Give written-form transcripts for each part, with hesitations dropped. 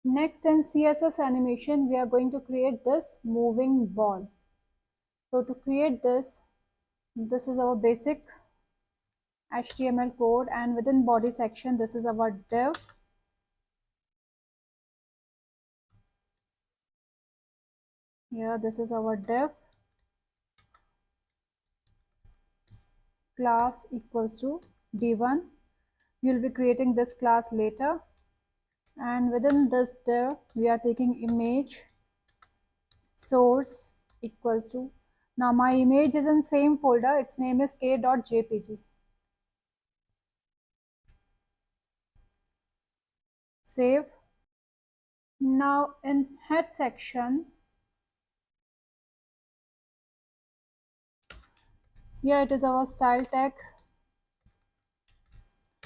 Next, in CSS animation, we are going to create this moving ball. So to create this, this is our basic HTML code, and within body section, this is our div. Here, this is our div class equals to d1. You'll be creating this class later, and within this div, we are taking image source equals to, now my image is in same folder, its name is k.jpg. Save. Now in head section, here it is our style tag,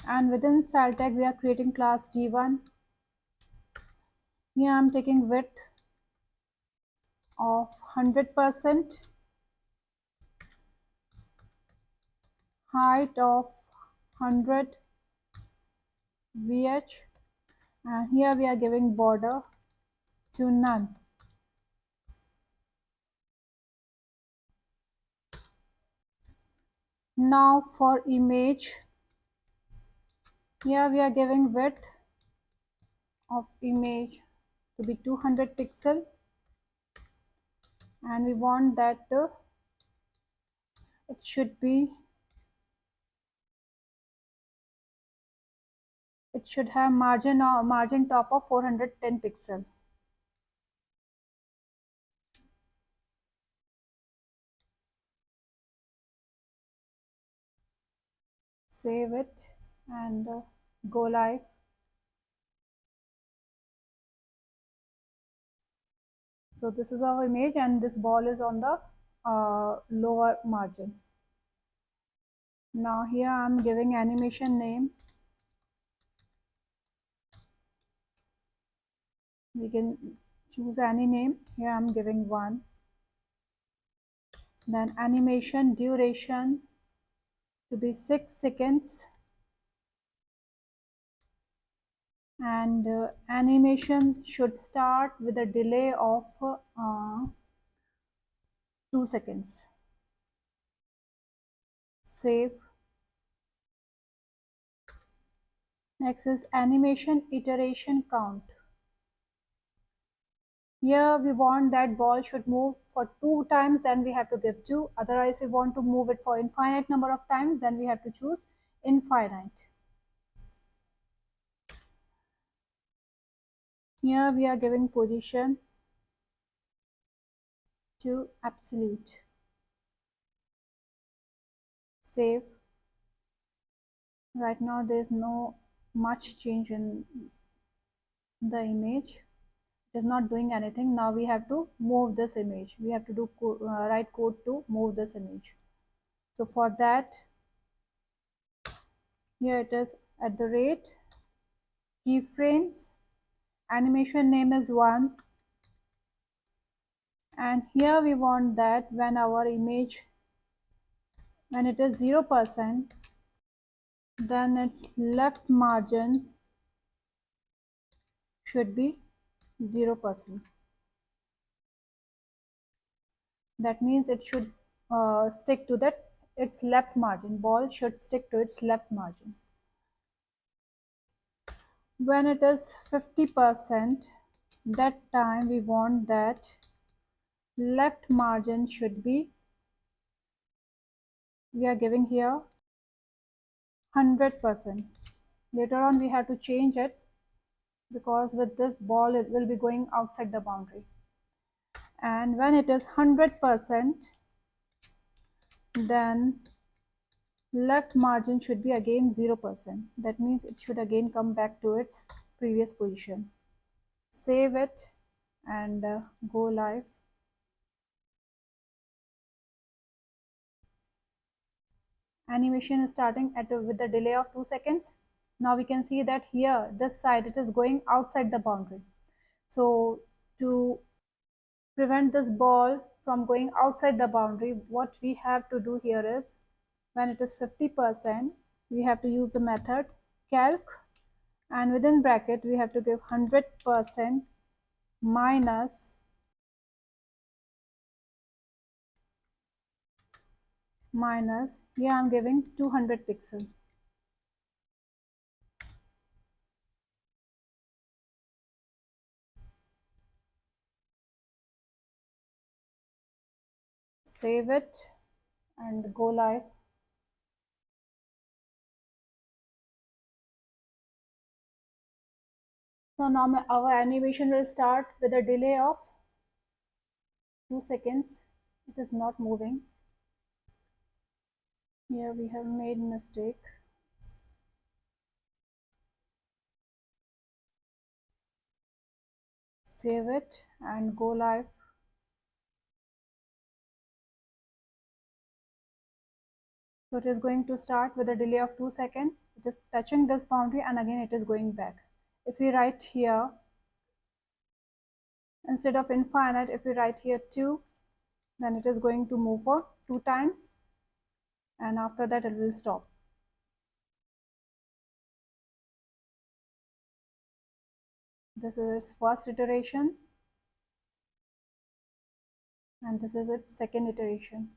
and within style tag we are creating class d1. Here I am taking width of 100%, height of 100 vh, and here we are giving border to none. Now for image, here we are giving width of image to be 200 pixel, and we want that it should have margin top of 410 pixel. Save it and go live. So this is our image, and this ball is on the lower margin. Now here I am giving animation name. We can choose any name. Here I am giving 1. Then animation duration to be 6 seconds, and animation should start with a delay of 2 seconds. Save. Next is animation iteration count. Here we want that ball should move for 2 times, then we have to give 2. Otherwise, if we want to move it for infinite number of times, then we have to choose infinite. Here we are giving position to absolute. Save. Right now there is no much change in the image. It is not doing anything. Now we have to move this image. We have to do write code to move this image. So for that, here it is at the rate keyframes, animation name is 1, and here we want that when our image, when it is 0%, then its left margin should be 0%. That means it should stick to that its left margin. Ball should stick to its left margin. When it is 50%, that time we want that left margin should be, we are giving here 100%. Later on we have to change it, because with this ball it will be going outside the boundary. And when it is 100%, then left margin should be again 0%. That means it should again come back to its previous position. Save it and go live. Animation is starting with a delay of 2 seconds. Now we can see that here this side it is going outside the boundary. So to prevent this ball from going outside the boundary, what we have to do here is, when it is 50%, we have to use the method calc and within bracket we have to give 100% minus here I'm giving 200 pixel. Save it and go live. So now our animation will start with a delay of 2 seconds. It is not moving. Here we have made mistake. Save it and go live. So it is going to start with a delay of 2 seconds. It is touching this boundary and again it is going back. If we write here, instead of infinite, if we write here 2, then it is going to move for 2 times and after that it will stop. This is its first iteration and this is its second iteration.